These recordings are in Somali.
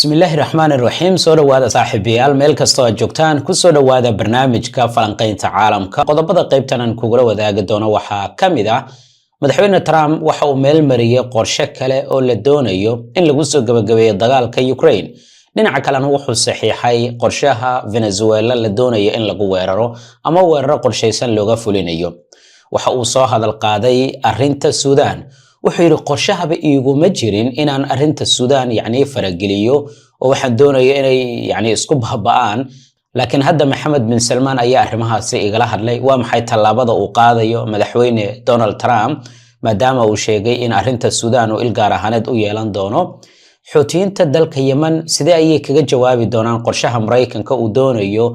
bismillaahi raxmaani raxiim soo dhawaada saaxiibayaal meel kastoo aad joogtaan ku soo dhawaada barnaamijka falanqaynta caalamka qodobada qaybtan aan kugula wadaagi doono waxaa ka mid ah madaxweyne Trump waxa uu meel mariyay qorshe kale oo la doonayo in lagu soo gabagabeeyo dagaalka Ukraine dhinaca kalena wuxuu saxiixay qorshaha Venezuela la doonayo in lagu weeraro ama weeraro qorsheysan looga fulinayo waxa uu soo hadal qaaday arrinta Suudaan wuxuu yiri qorshahaba iiguma jirin inaan arrinta Suudaan farageliyo oo waxaan doonayaa inay isku baaba'aan laakiin hadda Maxamed bin Salman ayaa arrimahaasi igala hadlay waa maxay tallaabada uu qaadayo madaxweyne Donald Trump maadaama uu sheegay in arrinta Suudaan uu ilgaar ahaaneed u yeelan doono xuutiyiinta dalka Yemen sidee ayay kaga jawaabi doonaan qorshaha Mareykanka uu doonayo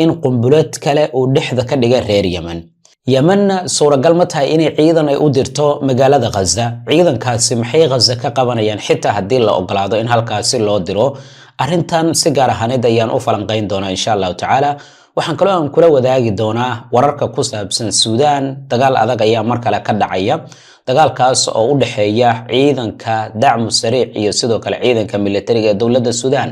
in qumbulad kale uu dhexda ka dhiga reer Yemen Yemen suuragal ma tahay inay ciidan ay u dirto magaalada Gaza ciidankaasi maxay Gaza ka qabanayaan xitaa hadii la ogolaado in halkaasi loo diro arrintan si gaar ahaaneed ayaan u falanqayn doonaa insha Allah taala waxaan kaloo aan kula wadaagi doonaa wararka ku saabsan Suudaan dagaal adag ayaa mar kale ka dhacaya dagaalkaas oo u dhaxeeya ciidanka dacmu sariic iyo sidoo kale ciidanka militariga ee dawladda Suudaan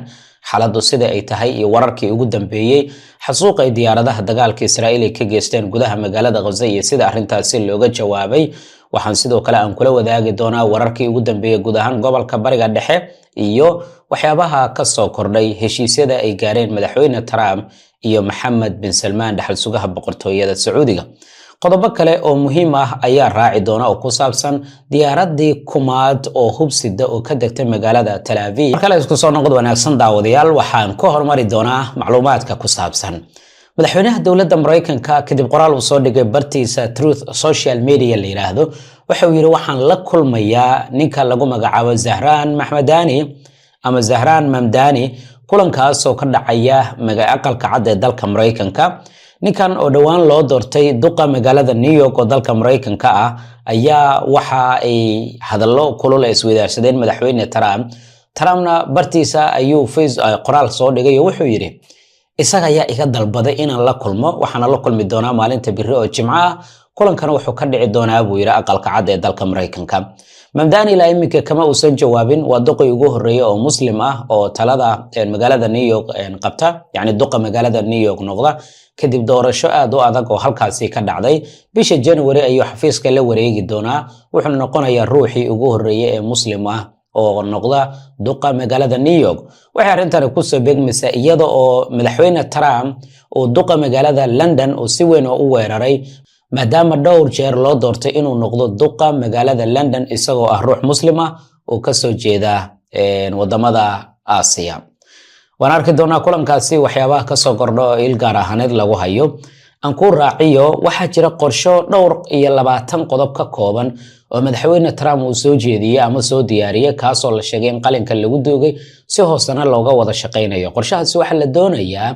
xaaladu sida ay tahay iyo wararkii ugu dambeeyay xasuuq ay diyaaradaha dagaalka Israa'iil ay ka geysteen gudaha magaalada Gaza iyo sida arrintaasi looga jawaabay waxaan sidoo kale aan kula wadaagi doonaa wararkii ugu dambeeyay guud ahaan gobolka Bariga Dhexe iyo waxyaabaha ka soo kordhay heshiisyada ay gaareen madaxweyne Trump iyo Maxamed bin Salman dhaxal sugaha boqortooyada Sacuudiga qodobo kale oo muhiim ah ayaa raaci doona oo ku saabsan diyaaradii kumaad oo hubsida oo ka degtay magaalada Tel Aviv marka la isku soo noqdo wanaagsan daawadayaal waxaan ku hormari doonaa macluumaadka ku saabsan madaxweynaha dawladda Mareykanka kadib qoraal uu soo dhigay bartiisa Truth Social Media la yiraahdo waxa uu yiri waxaan la kulmayaa ninka lagu magacaabo Zahran Mahmadani ama Zahran Mamdani kulankaas oo ka dhacaya aqalka cad ee dalka Mareykanka ninkan oo dhawaan loo doortay duqa magaalada New York oo dalka Mareykanka ah ayaa waxa ay hadallo kulul isweydaarsadeen madaxweyne Trumpna bartiisa ayuu qoraal soo dhigay wuxuu yiri isaga ayaa iga dalbaday inaan la kulmo waxaana la kulmi doonaa maalinta biri oo Jimco ah kulankana wuxuu ka dhici doonaa buu yiri aqalka cad ee dalka Mareykanka Mamdani la imika kama uusan jawaabin waa duqay ugu horeeyay oo muslim ah oo talada magaalada New York qabta duqa magaalada New York noqda kadib doorasho aad u adag oo halkaasi ka dhacday bisha January ayuu xafiiska la wareegi doonaa wuxuu noqonayaa ruuxii ugu horeeyay ee muslim ah oo noqda duqa magaalada New York waxa arrintan ku soo beegmaysaa iyada oo madaxweyne Trump oo duqa magaalada London oo si weyn u weeraray maadaama dhowr jeer loo doortay inuu noqdo duqa magaalada London isagoo ah ruux muslim ah oo ka soo jeeda wadamada Aasiya waan arki doonaa kulankaasi waxyaabaha ka soo kordho oo ilgaar ahaaneed lagu hayo aan ku raaciyo waxa jira qorsho dhowr iyo 20 qodob ka kooban oo madaxweyne Trump uu soo jeediyay ama soo diyaariyay kaas oo la sheegay in qalinka lagu doogay si hoosana looga wada shaqeynayo qorshahaasi waxa la doonayaa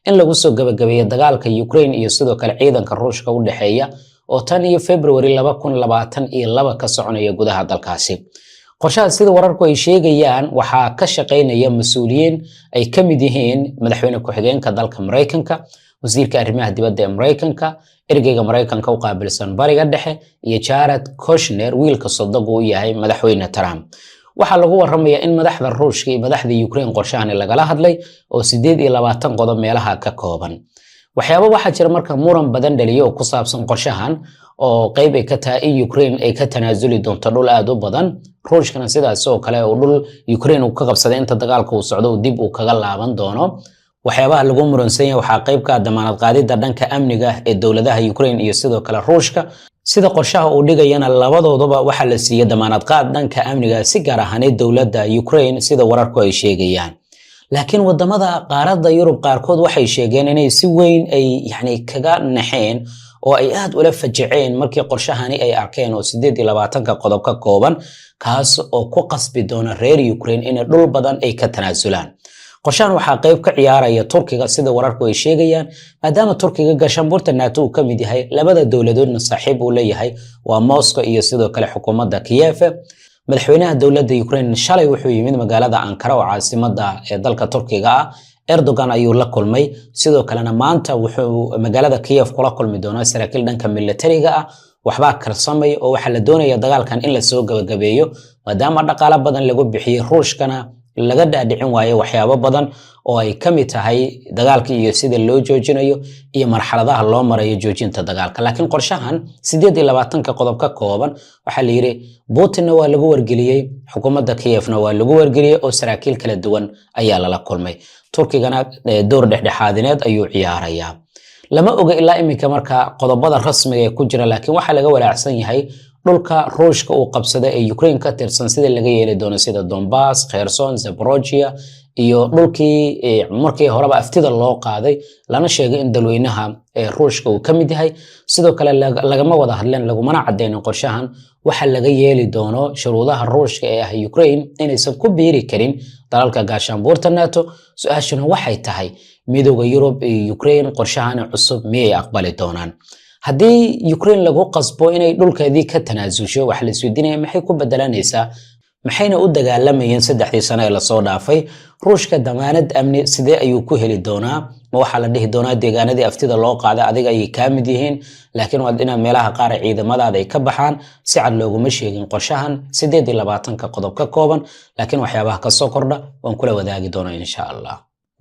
in lagu soo gabagabeeyo dagaalka Ukraine iyo sidoo kale ciidanka Ruushka u dhaxeeya oo tan iyo February 2022 ka soconaya gudaha dalkaasi qorshaha sida wararku ay sheegayaan waxa ka shaqeynaya mas'uuliyiin ay ka mid yihiin madaxweyne ku-xigeenka dalka Mareykanka wasiirka arrimaha dibadda ee Mareykanka ergeyga Mareykanka u qaabilsan Bariga Dhexe iyo Jared Kushner wiilka sodog uu yahay madaxweyne Trump waxa lagu waramayaa in madaxda Ruushka iyo madaxda Ukraine qorshahan lagala hadlay oo 28 qodob meelaha ka kooban waxyaabo waxa jira marka muran badan dhaliyo oo ku saabsan qorshahan oo qayb ay ka tahay in Ukraine ay ka tanaasuli doonto dhul aad u badan Ruushkana sidaas oo kale oo dhul Ukraine uu ka qabsaday inta dagaalku uu socdo dib uu kaga laaban doono waxyaabaha lagu muransan yahay waxa qayb ka damaanad qaadida dhanka amniga ee dawladaha Ukraine iyo sidoo kale Ruushka sida qorshaha uu dhigayana labadooduba waxa la siiyay damaanad qaad dhanka amniga si gaar ahaaneed dawladda Ukraine sida wararku ay sheegayaan laakiin wadamada qaaradda Yurub qaarkood waxay sheegeen inay si weyn ay kaga naxeen oo ay aad ula fajaceen markii qorshahani ay arkeen oo 28 qodob ka kooban kaas oo ku qasbi doona reer Ukraine in dhul badan ay ka tanaasulaan qorshahan waxa qayb ka ciyaaraya Turkiga sida wararku ay sheegayaan maadaama Turkiga gashanbuurta NATO uu ka mid yahay labada dawladoodna saaxiib uu leeyahay waa Moscow iyo sidoo kale xukuumadda Kiev madaxweynaha dawladda Ukraine shalay wuxuu yimid magaalada Ankara oo caasimadda ee dalka Turkiga ah Erdogan ayuu la kulmay sidoo kalena maanta wuxuu magaalada Kiev kula kulmi doonaa saraakiil dhanka militariga ah waxba karsamay oo waxa la doonayaa dagaalkan in la soo gabagabeeyo maadaama dhaqaale badan lagu bixiyay Ruushkana laga dhaadhicin waayo waxyaabo badan oo ay ka mid tahay dagaalka iyo sida loo joojinayo iyo marxaladaha loo marayo joojinta dagaalka. laakiin qorshahan 28 qodob ka kooban waxaa la yiri Putinna waa lagu wargeliyay, xukuumadda Kievna waa lagu wargeliyay oo saraakiil kala duwan ayaa lala kulmay. Turkigana door dhexdhexaadineed ayuu ciyaarayaa. lama oga ilaa iminka marka qodobada rasmiga ee ku jira, laakiin waxa laga walaacsan yahay dhulka Ruushka uu qabsaday ee Ukraine ka tirsan sida laga yeeli doono sida Donbass, Kherson, Zaporozhye iyo dhulkii markii horeba aftida loo qaaday lana sheegay in dalweynaha Ruushka uu ka mid yahay. sidoo kale lagama wada hadleen, lagumana cadeynin qorshahan waxa laga yeeli doono shuruudaha Ruushka ee ah Ukraine inaysan ku biiri karin dalalka gaashaanbuurta NATO. su-aashuna waxay tahay midowga Yurub iyo Ukraine qorshahan cusub miyay aqbali doonaan? haddii Ukraine lagu qasbo inay dhulkeedii ka tanaasusho, wax la isweydiinaya maxay ku bedelanaysaa? maxayna u dagaalamayeen 3 sano ee la soo dhaafay? Ruushka damaanad amni sidee ayuu ku heli doonaa? ma waxa la dhihi doonaa deegaanadii aftida loo qaaday adiga ay ka mid yihiin, laakiin waa in meelaha qaar ciidamadaada ay ka baxaan? si cad looguma sheegin qorshahan 28 qodob ka kooban, laakiin waxyaabaha ka soo kordha waan kula wadaagi doonaa insha Allah.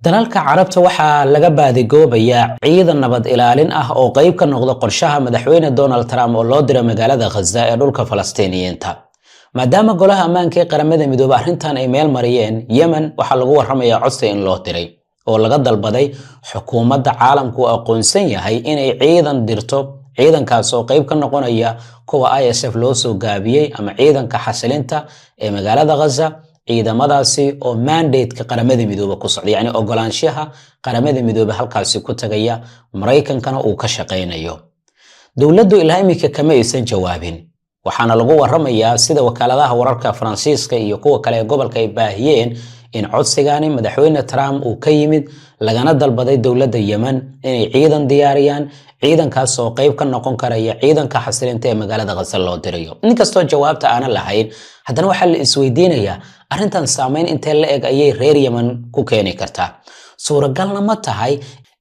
dalalka carabta waxaa laga baadigoobayaa ciidan nabad ilaalin ah oo qayb ka noqda qorshaha madaxweyne Donald Trump oo loo diray magaalada Gaza ee dhulka Falastiiniyiinta. maadaama golaha ammaanka ee qaramada midoobay arrintan ay meel mariyeen, Yemen waxaa lagu warramayaa codsi in loo diray oo laga dalbaday xukuumadda caalamku aqoonsan yahay inay ciidan dirto. ciidankaas oo qayb ka noqonaya kuwa ISF loo soo gaabiyay ama ciidanka xasilinta ee magaalada Gaza. ciidamadaasi oo mandate-ka qaramada midoobay ku socda, yani ogolaanshaha qaramada midoobay halkaasi ku tagaya, Mareykankana uu ka shaqeynayo. dowladdu ilaa imika kama aysan jawaabin, waxaana lagu warramayaa sida wakaaladaha wararka Faransiiska iyo kuwa kale ee gobolka ay baahiyeen in codsigani madaxweyne Trump uu ka yimid, lagana dalbaday dowladda Yemen inay ciidan diyaariyaan. ciidankaas oo qayb ka noqon karaya ciidanka xasilinta ee magaalada Gaza loo dirayo. inkastoo jawaabta aanan lahayn, haddana waxaa la isweydiinayaa arrintan saameyn intee la eg ayay reer Yemen ku keeni kartaa? suuragalna ma tahay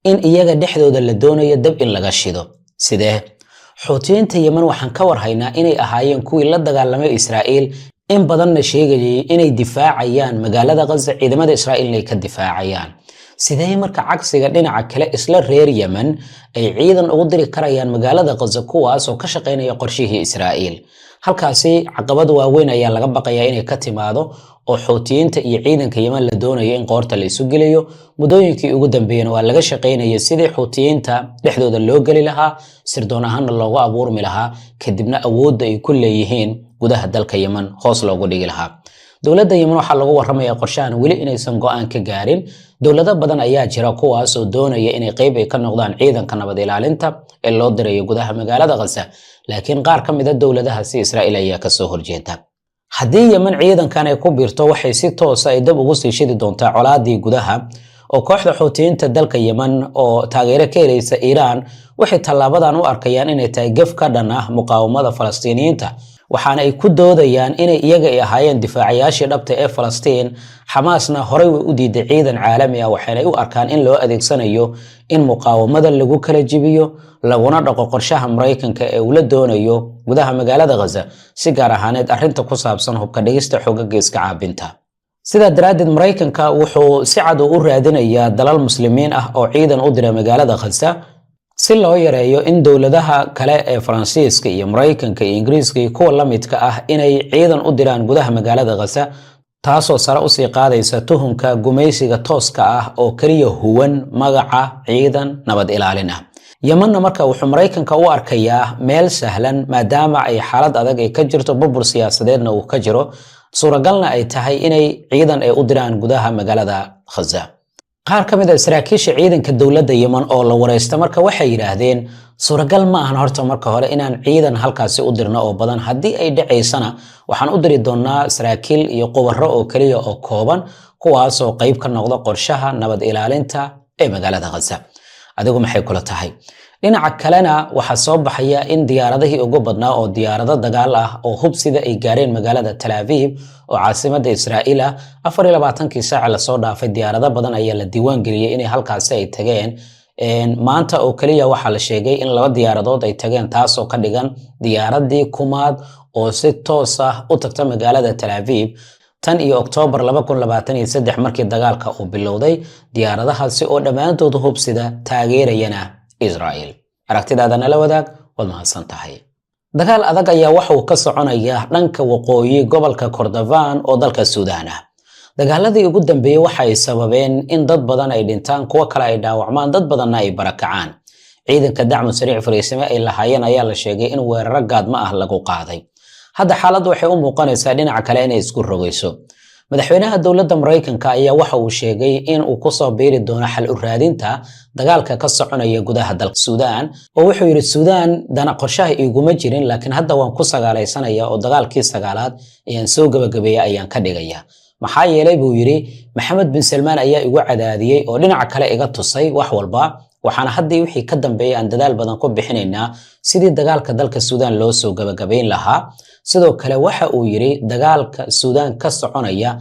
in iyaga dhexdooda la doonayo dab in laga shido? sidee? Xuutiyiinta Yemen waxaan ka warhaynaa inay ahaayeen kuwii la dagaalamay Israa'iil, in badanna sheegayay inay difaacayaan magaalada Gaza, ciidamada Israa'iil inay ka difaacayaan. sidee marka cagsiga dhinaca kale isla reer Yemen ay ciidan ugu diri karayaan magaalada Gaza kuwaas oo ka shaqeynaya qorshihii Israa'iil? halkaasi caqabad waaweyn ayaa laga baqayaa inay ka timaado oo Xuutiyiinta iyo ciidanka Yemen la doonayo in qoorta la isu geliyo. muddooyinkii ugu dambeeyana waa laga shaqeynayay sidii Xuutiyiinta dhexdooda loo gali lahaa, sirdoon ahaanna loogu abuurmi lahaa, kadibna awoodda ay ku leeyihiin gudaha dalka Yemen hoos loogu dhigi lahaa. dowladda Yemen waxaa lagu warramayaa qorshahan weli inaysan go'aan ka gaarin. dowlado badan ayaa jira kuwaas oo doonaya inay qayb ay ka noqdaan ciidanka nabad ilaalinta ee loo dirayo gudaha magaalada Gaza, laakiin qaar ka mid ah dowladahaasi Israa'iil ayaa ka soo horjeeda. haddii Yemen ciidankan ay ku biirto, waxay si toos ah dib ugu sii shidi doontaa colaadii gudaha oo kooxda Xuutiyiinta dalka Yemen oo taageero ka helaysa Iiraan waxay tallaabadan u arkayaan inay tahay gaf ka dhan ah muqaawamada Falastiiniyiinta, waxaana ay ku doodayaan inay iyaga ay ahaayeen difaacayaashii dhabta ee Falastiin. Xamaasna horey way u diiday ciidan caalami ah, waxaana u arkaan in loo adeegsanayo in muqaawamada lagu kala jibiyo, laguna dhaqo qorshaha Mareykanka ee uu la doonayo gudaha magaalada Gaza, si gaar ahaaneed arrinta ku saabsan hubka dhigista xoogagga iska caabinta. sidaa daraaddeed Mareykanka wuxuu si cad u raadinayaa dalal muslimiin ah oo ciidan u dira magaalada Gaza si loo yareeyo in dowladaha kale ee Faransiiska iyo Mareykanka iyo Ingiriiska iyo kuwa la midka ah inay ciidan u diraan gudaha magaalada Gaza, taasoo sare u sii qaadaysa tuhunka gumaysiga tooska ah oo kaliya huwan magaca ciidan nabad ilaalin ah. Yemenna marka wuxuu Mareykanka u arkayaa meel sahlan maadaama ay xaalad adag ay ka jirto, burbur siyaasadeedna uu ka jiro, suuragalna ay tahay inay ciidan ay u diraan gudaha magaalada Gaza. qaar ka mid ah saraakiisha ciidanka dowladda Yemen oo la wareysta marka waxay yiraahdeen suuragal ma ahan horta marka hore inaan ciidan halkaasi u dirno oo badan. haddii ay dhacaysana waxaan u diri doonaa saraakiil iyo qubaro oo kaliya oo kooban, kuwaas oo qayb ka noqda qorshaha nabad ilaalinta ee magaalada Gaza. adigu maxay kula tahay? dhinaca kalena waxaa soo baxaya in diyaaradihii ugu badnaa oo diyaarado dagaal ah oo hub sida ay gaareen magaalada Tel Aviv oo caasimadda Israa'iil ah 24 saac la soo dhaafay. diyaarado badan ayaa la diiwaan geliyay inay halkaasi ay tageen. maanta oo kaliya waxaa la sheegay in 2 diyaaradood ay tageen, taasoo ka dhigan diyaaradii kumaad oo si toos ah u tagta magaalada Tel Aviv. tan iyo Oktoobar 2023 markii dagaalka uu bilowday diyaaradahaasi oo dhammaantood hubsida taageerayana Israa'iil. Aragtidaada nala wadaag wad mahadsan tahay. Dagaal adag ayaa waxa uu ka soconaya dhanka waqooyi gobolka Kordofan oo dalka Suudaan ah. Dagaaladii ugu dambeeyay waxa ay sababeen in dad badan ay dhintaan, kuwa kale ay dhaawacmaan, dad badanna ay barakacaan. Ciidanka dacmo sariic fariisimo ay lahaayeen ayaa la sheegay in weerar gaadma ah lagu qaaday. Hadda xaaladdu waxay u muuqanaysaa dhinaca kale inay isku rogayso. Madaxweynaha dowladda Mareykanka ayaa waxa uu sheegay in uu ku soo biiri doono xal u raadinta dagaalka ka soconaya gudaha dalka Suudaan, oo wuxuu yiri Suudaan dana qorshaha iguma jirin, laakiin hadda waan ku sagaalaysanaya oo dagaalkii sagaalaad ayaan soo gabagabeeyay ayaan ka dhigaya. Maxaa yeelay buu yiri Maxamed bin Salmaan ayaa igu cadaadiyay oo dhinaca kale iga tusay wax walba, waxaana haddii wixii ka dambeeyay aan dadaal badan ku bixinaynaa sidii dagaalka dalka Suudaan loo soo gabagabeyn lahaa. Sidoo kale waxa uu yiri dagaalka Suudaan ka soconaya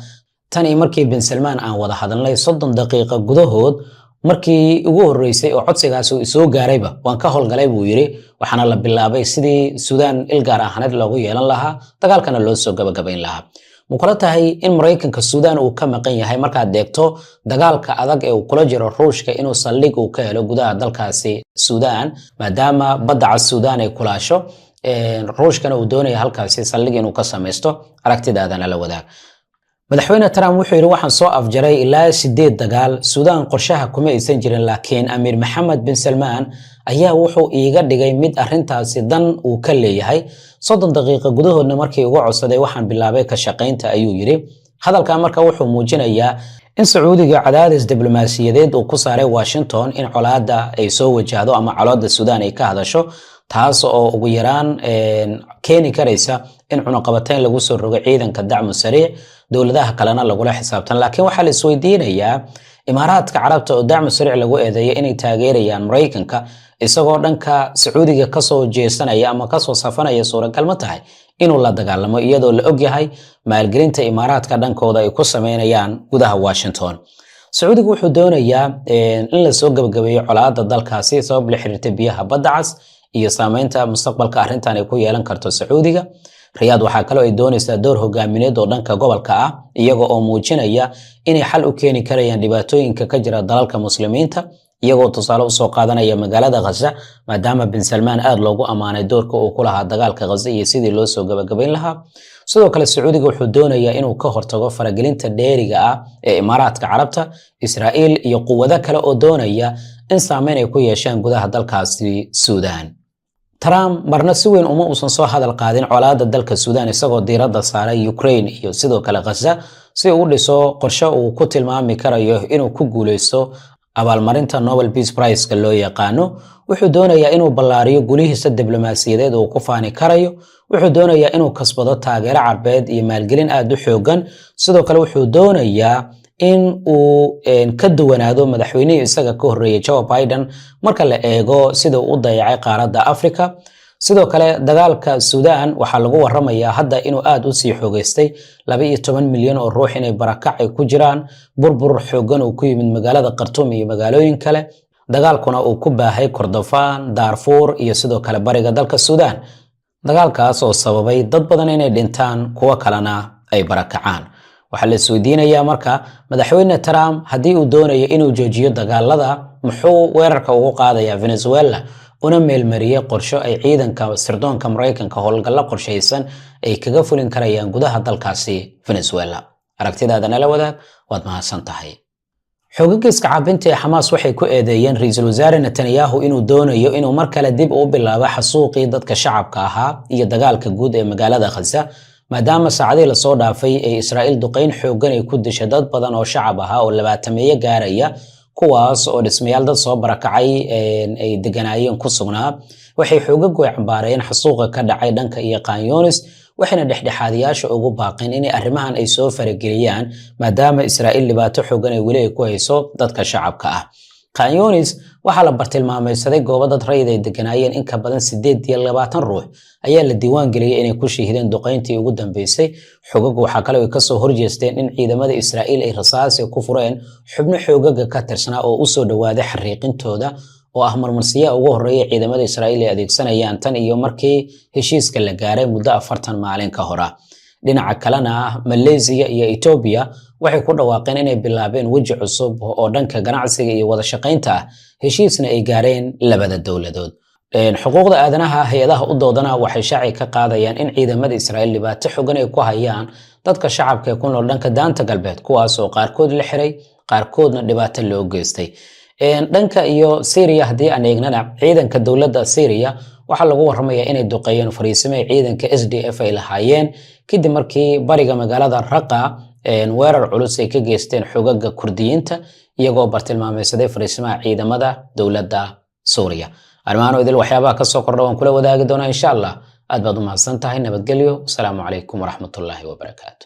tan iyo markii bin Salmaan aan wada hadalnay 30 daqiiqo gudahood markii ugu horeysay oo codsigaas uu soo gaarayba waan ka howlgalay buu yiri, waxaana la bilaabay sidii Suudaan ilgaar ahaaneed loogu yeelan lahaa dagaalkana loo soo gabagabeyn lahaa. Mukula tahay in Mareykanka Suudaan uu ka maqan yahay markaad deegto dagaalka adag ee uu kula jiro Ruushka inuu saldhig uu ka helo gudaha dalkaasi Suudaan, maadaama badda Suudaan ay kulaasho Ruushkana uu doonayo halkaasi saldhig inuu ka sameesto. Aragtidaadana la wadaag. Madaxweyne Trump wuxuu yiri waxaan soo afjaray ilaa 8 dagaal. Suudaan qorshaha kuma aysan jirin, laakiin Amiir Maxamed bin Salmaan ayaa wuxuu iiga dhigay mid arrintaasi dan uu ka leeyahay. 30 daqiiqo gudahoodna markii ugu codsaday waxaan bilaabay ka shaqaynta ayuu yiri. Hadalka marka wuxuu muujinayaa in Sacuudiga cadaadis diblomaasiyadeed uu ku saaray Washington in colaadda ay soo wajahdo ama colaadda Suudaan ay ka hadasho, taas oo ugu yaraan keeni karaysa in cunaqabatayn lagu soo rogo ciidanka dacmo sariic, dowladaha kalena lagula xisaabtan. Laakiin waxa la isweydiinayaa Imaaraadka Carabta oo dacmo sariic lagu eedeeyay inay taageerayaan Mareykanka, isagoo dhanka Sacuudiga ka soo jeesanaya ama ka soo safanaya suuragal ma tahay inuu la dagaalamo iyadoo la og yahay maalgelinta Imaaraadka dhankooda ay ku sameynayaan gudaha Washington. Sacuudiga wuxuu doonayaa in la soo gabagabeeyo colaadda dalkaasi sabab la xiriirta biyaha badda cas iyo saameynta mustaqbalka arrintan ay ku yeelan karto Sacuudiga. Riyaad waxa kale oo ay doonaysaa door hogaamineed oo dhanka gobolka ah, iyaga oo muujinaya inay xal u keeni karayaan dhibaatooyinka ka jira dalalka muslimiinta, iyagoo tusaale u soo qaadanaya magaalada Gaza maadaama bin Salmaan aad loogu amaanay doorka uu ku lahaa dagaalka Gaza iyo sidii loo soo gabagabeyn lahaa. Sidoo kale Sacuudiga wuxuu doonayaa inuu ka hortago faragelinta dheeriga ah ee Imaaraadka Carabta, Israa'iil iyo quwado kale oo doonaya in saameyn ay ku yeeshaan gudaha dalkaasi Suudaan. Trump marna si weyn uma uusan soo hadal qaadin colaadda dalka Suudaan, isagoo diiradda saaray Ukraine iyo sidoo kale Gaza si uu u dhiso qorshe uu ku tilmaami karayo inuu ku guuleysto abaalmarinta Nobel Peace Prize-ka loo yaqaano. Wuxuu doonayaa inuu ballaariyo gulihiisa diblomaasiyadeed oo ku faani karayo. Wuxuu doonayaa inuu kasbado taageero carbeed iyo maalgelin aad u xoogan. Sidoo kale wuxuu doonayaa in uu ka duwanaado madaxweynihii isaga ka horreeyay Joe Biden marka la eego sida uu u dayacay qaaradda Afrika. Sidoo kale dagaalka Suudaan waxaa lagu waramayaa hadda inuu aad u sii xoogaystay, 12 milyan oo ruux inay barakac ay ku jiraan, burbur xoogan oo ku yimid magaalada Khartoum iyo magaalooyin kale. Dagaalkuna uu ku baahay Kordofan, Darfur iyo sidoo kale bariga dalka Suudaan. Dagaalkaas oo sababay dad badan inay dhintaan, kuwa kalena ay barakacaan. Waxaa la isweydiinayaa marka madaxweyne Trump haddii uu doonayo inuu joojiyo dagaalada, muxuu weerarka ugu qaadayaa Venezuela una meelmariyay qorsho ay ciidanka sirdoonka Mareykanka howlgalla qorshaysan ay kaga fulin karayaan gudaha dalkaasi Venezuela. Aragtidaada nala wadaag waad mahadsan tahay. Xoogagga iska caabinta ee Xamaas waxay ku eedeeyeen ra'iisul wasaare Netanyahu inuu doonayo inuu mar kale dib u bilaabo xasuuqii dadka shacabka ahaa iyo dagaalka guud ee magaalada Gaza, maadaama saacadii la soo dhaafay ee Israa'iil duqeyn xoogan ay ku dishay dad badan oo shacab ahaa oo 20 gaaraya, kuwaas oo dhismayaal dad soo barakacay ay deganaayeen ku sugnaa. Waxay xoogaggu cambaareen xasuuqa ka dhacay dhanka iyo Khan Younis, waxayna dhexdhexaadiyaasha ugu baaqeen in arrimahan ay soo farageliyaan maadaama Israa'iil dhibaato xoogan ay weli ku hayso dadka shacabka ah. Khan Younis waxa la bartilmaameedsaday goobo dad rayid ay deganaayeen in ka badan 28 ruux ayaa la diiwaan geliyay inay ku shahiideen duqeyntii ugu dambeysay. Xoogaggu waxa kale oo ka soo horjeesteen in ciidamada Israa'iil ay rasaas ku fureen xubno xoogagga ka tirsanaa oo u soo dhawaaday xariiqintooda oo ah marmarsiya ugu horeeyay ciidamada Israa'iil ay adeegsanayaan tan iyo markii heshiiska la gaaray muddo 40 maalin ka hor. dhinaca kalena Malaysia iyo Ethiopia waxay ku dhawaaqeen inay bilaabeen waji cusub oo dhanka ganacsiga iyo wada shaqaynta ah heshiisna ay gaareen labada dawladood xuquuqda aadanaha hay'adaha u doodana waxay shaaci ka qaadayaan in ciidamada Israa'iil dhibaato xooggan ay ku hayaan dadka shacabka ee ku nool dhanka daanta galbeed kuwaas oo qaarkood la xiray qaarkoodna dhibaato loo geystay dhanka iyo Syria hadii aan eegnana ciidanka dawladda Syria waxa lagu waramayaa inay duqeeyeen fariisimay ciidanka SDF ay lahaayeen kadib markii bariga magaalada Raqqa weerar culus ay ka geysteen xogaga Kurdiyiinta iyagoo bartilmaameedsaday fariisimaha ciidamada dawladda Suuriya armaano idil waxyaabaha ka soo kordha waan kula wadaagi doonaa insha Allah aad baad u mahadsantahay nabadgelyo assalaamu calaykum waraxmatullaahi wabarakaatuh